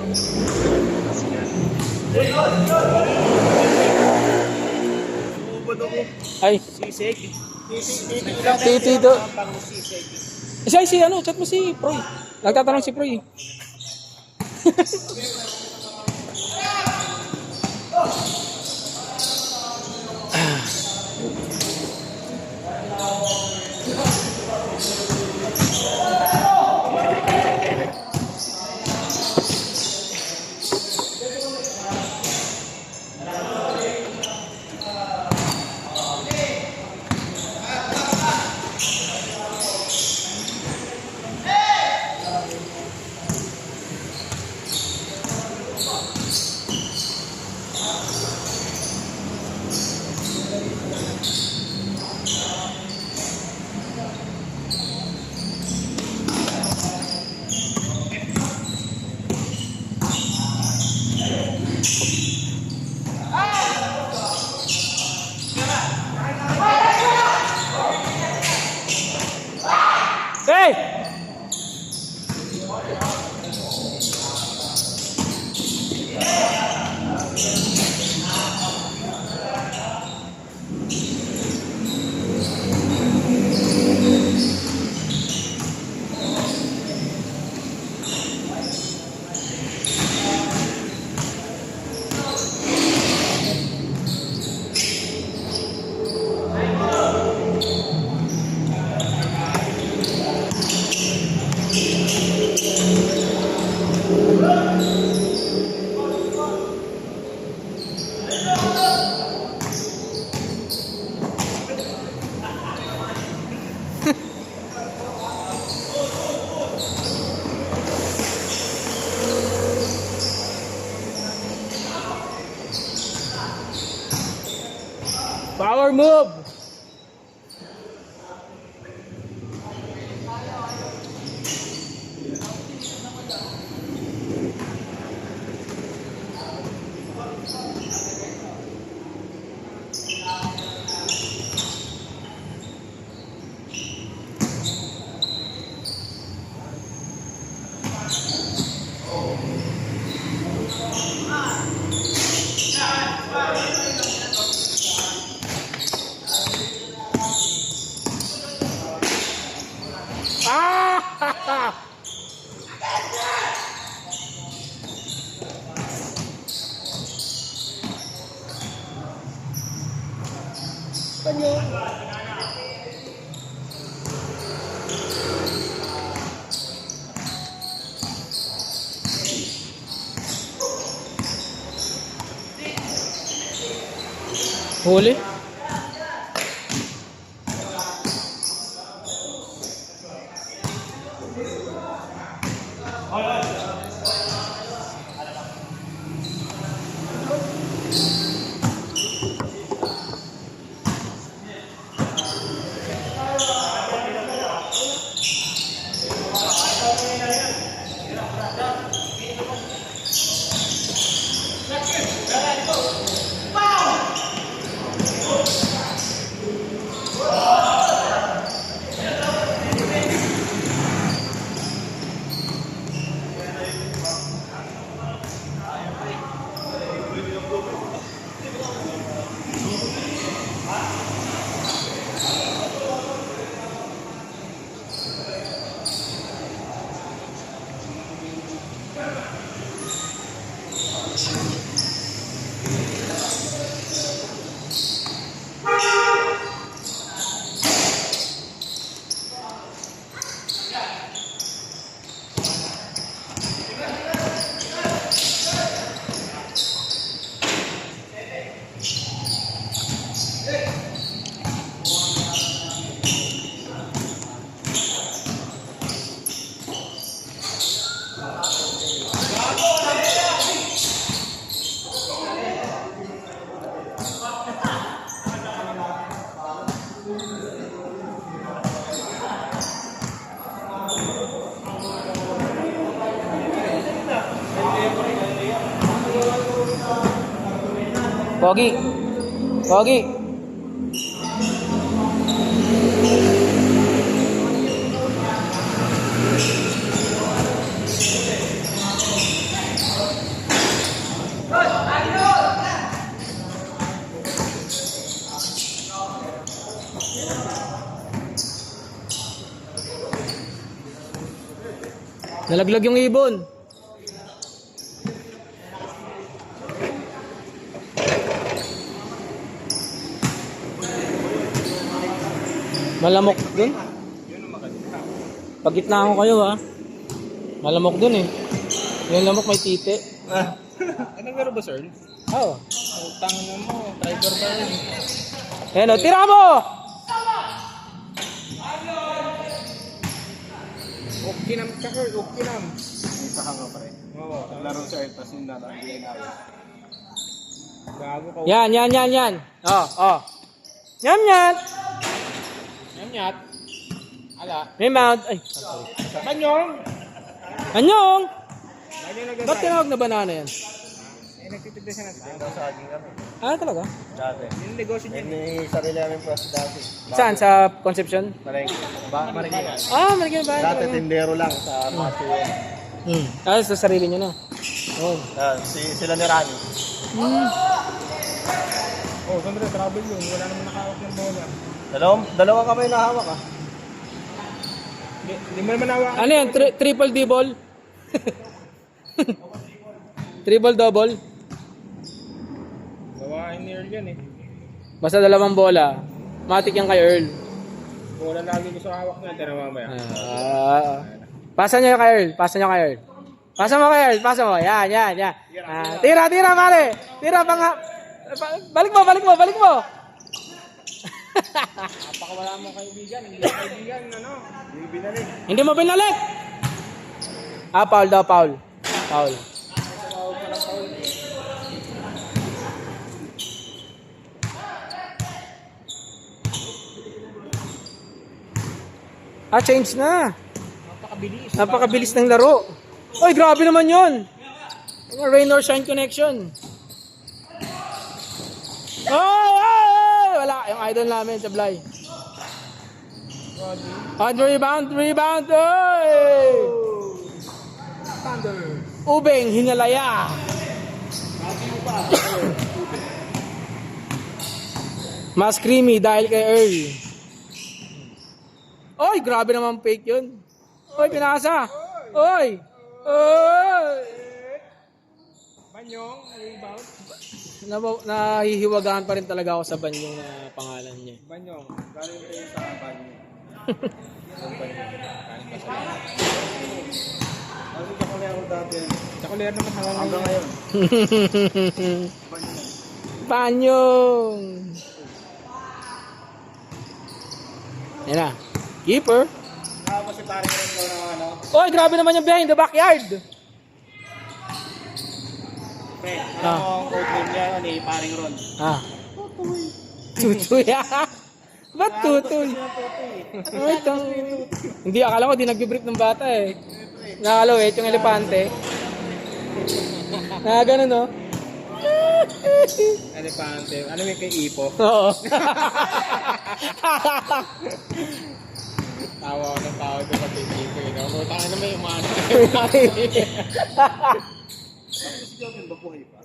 Ay. Sisig. Titi do. Si ano, chat mo si Proy. Nagtatanong si Proy. Hey! Power move. Ah! Huli? Pogi. Pogi. Nalaglag yung ibon. Malamok dun. Pagitna ko kayo ha. Malamok dun eh. Yung lamok may titi. Anong garo ba, sir? Oo. Utang na mo, driver ba rin? Ayan o, tira mo! Okay nam ka, sir. Okay nam. May pahanga pa rin. Oo. Naglaro sir, tapos yung natanggay namin. Gago ka. Yan. Oh. Yan. Nyanyat. Ala. May mount. Ay. Banyong! Anyong! Banyong nagagay. Ba't tinawag na banana yan? Eh, nagtitinda siya ng Hanggang sa aging kami. Ah, talaga? Dati. Yung negosyo niya. May sarili namin pwesto dati. Saan? Sa Concepcion? Marikina. Ah, Marikina ba? Dati tindero lang sa Matuwa. Ah, sa sarili nyo na. Oh. Sila ni Rani. Oh, sandali, travel yun. Wala naman nakawak ng bola. Dalawang kamay na hawak ah. Hindi mo naman nawak. Ano yan? Triple D-ball? Triple double? Gawain ni Earl yan eh. Basta dalawang bola. Matik yan kay Earl. Bola lagi gusto hawak niya. Tira mamaya. Pasa nyo kay Earl. Pasa mo kay Earl. Pasa mo. Yan. Tira pare. Tira balik mo. Napakawala mo kaibigan. Hindi kaibigan, ano? Yung binalik. Hindi mo binalik. Foul daw, foul. Change na. Napakabilis ng laro. Oy, grabe naman yun. Rain or shine connection. Ay! Wala. Yung idol namin, Sablay. Rebound. Oy! Thunder. Ubeng, Hinalaya. Mas creamy dahil kay Earl. Oy, grabe naman fake yun. Oy, pinasa. Oy. Banyong, rebound. Nahihiwagaan pa rin talaga ako sa banyong na pangalan niya. Banyong, galing kayo sa banyo. Ano ka kami ako dati? Chakuler naman Hanggang ngayon. Banyong. Yan na. Keeper. Tapos si pare rin ko ng ano. Oy, grabe naman yung behind the backyard. Pre, alam mo ang code name niya ni paring Ron. Tutoy. Ba't tutoy? Ay, hindi, akala ko di nag-brief ng bata eh. Nakalaw eh, yung elepante. Ganun no? Elepante. Ano yung kay Ipo? Oo. Tawa ko ng tao doon sa kay Ipo. Mutang na may umano. Si Joven ba buhay pa?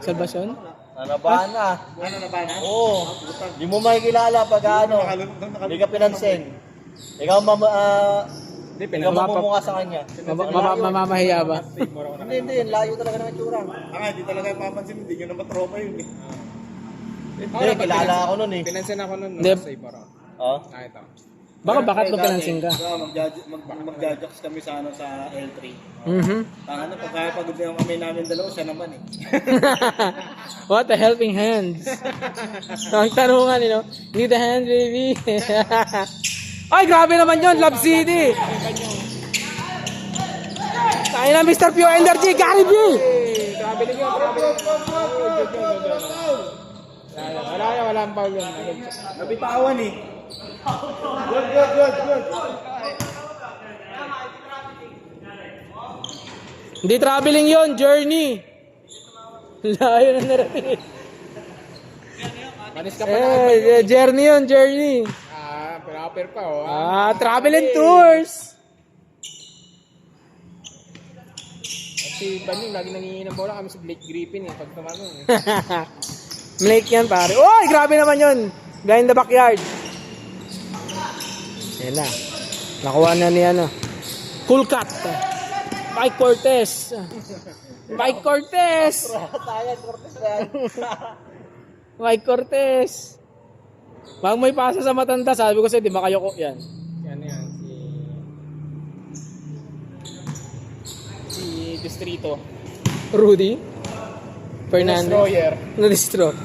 Salvation? Nanabahan na. Ano na ba na? Oo. Di mo makikilala pag ano. Hindi ka pinansin. Ikaw mamumuka sa kanya. Mamamahiya ba? Hindi. Layo talaga ng itsura. Hindi talaga papansin. Hindi nyo naman tropa yun eh. Hindi, kilala ako nun eh. Pinansin ako nun. Hindi. Sa Ibarra. Oh? Ito. Bakit mo pinansin ka? Mag-judge kami sa L3. Tangan na, pagkakapagod na yung kami namin dalawa, siya naman eh. What a helping hands. Ang tanungan, need a hand, baby. Ay, grabe naman yun, Love City. Tayo na, Mr. Pure Energy, Gary B. Grabe lang yun. Wala ang foul yun. Nabitawan eh. Good. Hindi traveling yon, journey. Layo na narating. Manis ka pa na. Journey yun, journey. Pinaper pa oh. Travel and tours. At si Banyong, lagi nangihingi ng bola kami sa Blake Griffin eh. Pag tumano eh. Blake yan pare. Oy, grabe naman yun. Behind the backyard. Yan na. Nakuha na ni ano. Cool cut. Mike Cortez. Mike Cortez. Tayan, Cortez na yan. Mike Cortez. Pag may pasa sa matanda, sabi ko sa'yo, di ba kayo ko yan? Yan yan, si Distrito. Rudy Fernandez. Destroyer. Na-destroy.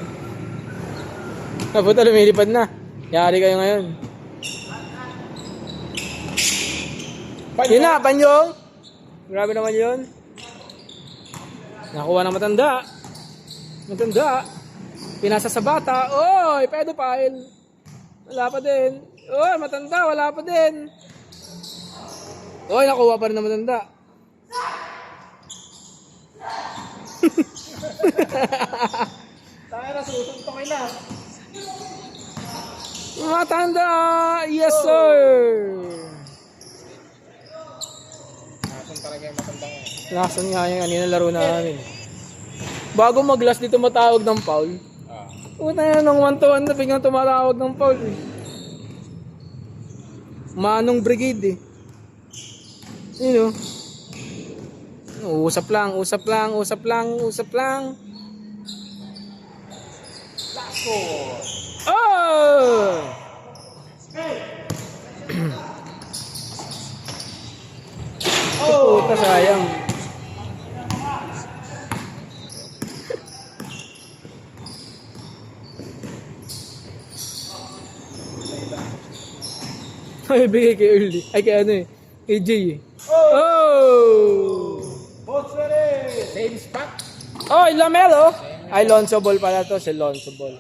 Napunta, lumilipad na. Yari kayo ngayon. Yun na, Panyong. Grabe naman yun. Nakuha ng matanda. Matanda. Pinasa sa bata. Oy, pedophile. Wala pa din. Oy, matanda, wala pa din. Oy, nakuha pa rin ng matanda. Tayo na, susuntokin na. Matanda! Yes, sir! Nasaan talaga yung matandang yan? Lasan nga yung kanina laro namin. Bago mag-last dito matawag ng foul. Una yan, nung 1-1 na biglang tumatawag ng foul. Manong Brigade eh. Yun o. Usap lang, usap lang, usap lang, usap lang. Oh! Oh, puta, sayang. Ay, bigay kay Early. Ay, kay ano eh. Kay Jay eh. Oh! Boss ready! Same spot. Oh, Lamelo. Ay, Lonzo Ball pala to. Si Lonzo Ball.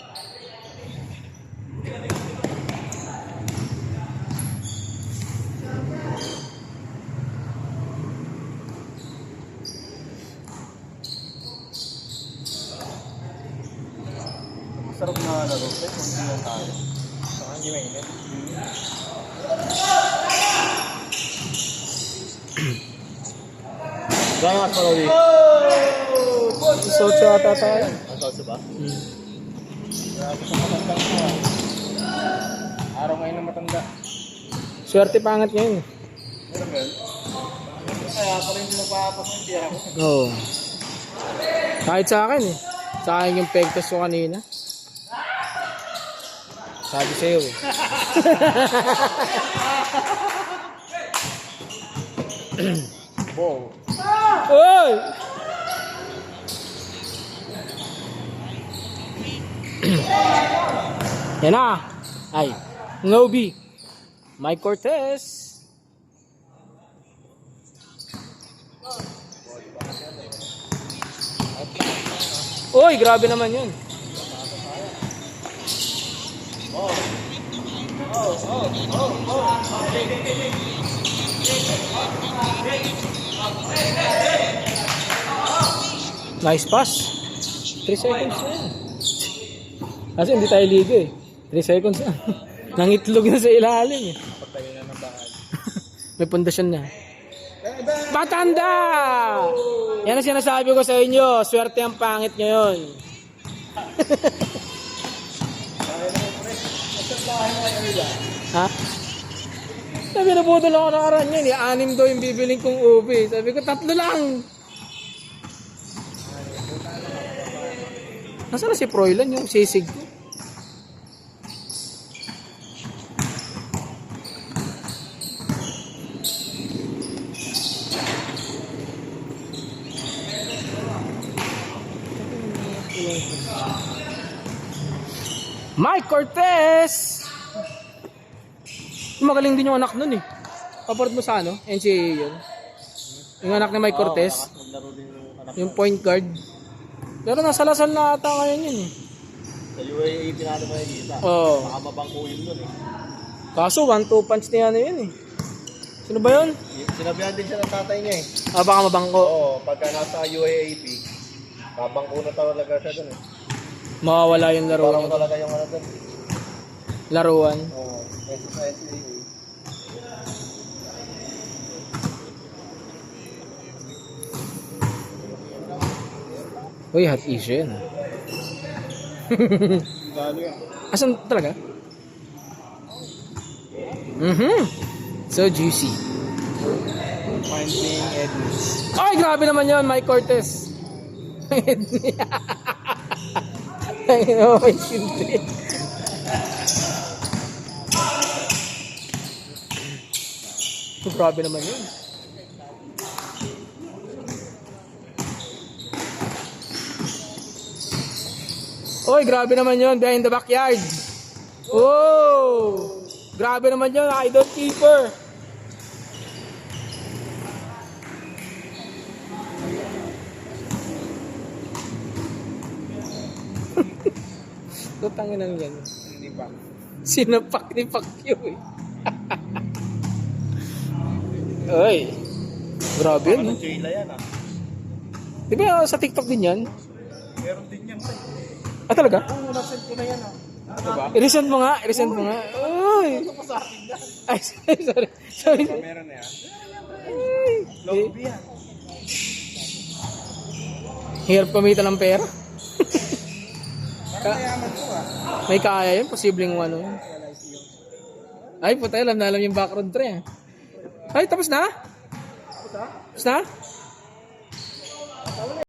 Sarap na laro. Hindi na tayo. Saka hindi mainit. Gangas pa rin. So, ata tayo. Ang sauce ba? Grabe sa matandang ko ah. Araw ngayon ng matanda. Swerte pangat ngayon. Meron ba yun? Kaya pala hindi napapasok yung tira ko. Oo. Kahit sa akin eh. Sa akin yung pegtas ko kanina. Sabi sa'yo eh. Wow. Oy! Yan na. Ay. Ngobi. Mike Cortez. Oy, grabe naman yun. Nice pass. 3 seconds na yan. Kasi hindi tayo ligo eh. 3 seconds na. Nangitlog na sa ilalim eh. Patayo na ng bakal. May pundasyon na. Matanda! Yan ang sinasabi ko sa inyo. Swerte ang pangit ngayon. Ha? Sabi na budol ako nakaraan yan eh. 6 daw yung bibiling kong ubi. Sabi ko 3 lang. Nasaan na si Froilan yung sisig ko? Mike Cortez! Magaling din yung anak nun eh. Paparat mo sa ano? NCAA yun. Yung anak ni Mike Cortez. Naglaro din yung anak. Yung point guard. Pero nasa Lasal na ata ngayon yun eh. Sa UAE pinalo mo yung kita. Oo. Baka mabangko yun dun eh. Kaso 1-2 punch niya na yun eh. Sino ba yun? Sinabihan din siya ng tatay niya eh. Ah, baka mabangko. Oo, pagka nasa UAAP, babangko na talaga siya dun eh. Mawawala yung laro Parang niya. talaga yung ano dun. Laruan. Oo, sa NCAA. Uy, hot issue yun ah. Lalo yan. Asan talaga? So juicy. Finding Edmonds. Ay, grabe naman yun, Mike Cortez. Ay, no, may sindi. Grabe naman yun. Oy, grabe naman yun, behind the backyard. Oh! Grabe naman yun, idol keeper. Tutangin ang yan. Hindi pa. Sinapak ni Pacquiao eh. Oy. Grabe yun. Ano, Jayla yan ah. Di ba sa TikTok din yan? Meron din yan. Ah, talaga? Oo, nasend ko na yan ah. Ano ba? I-resend mo nga, i-resend mo nga. Uy! Ito pa sa akin yan. Ay, sorry. Sorry. Meron na yan. Love yan. Hirap kumita ng pera. Parang mayaman ko ah. May kaya yun, posibleng ano. Ay, puta, alam na alam yung background tre. Ay, tapos na? Tapos na?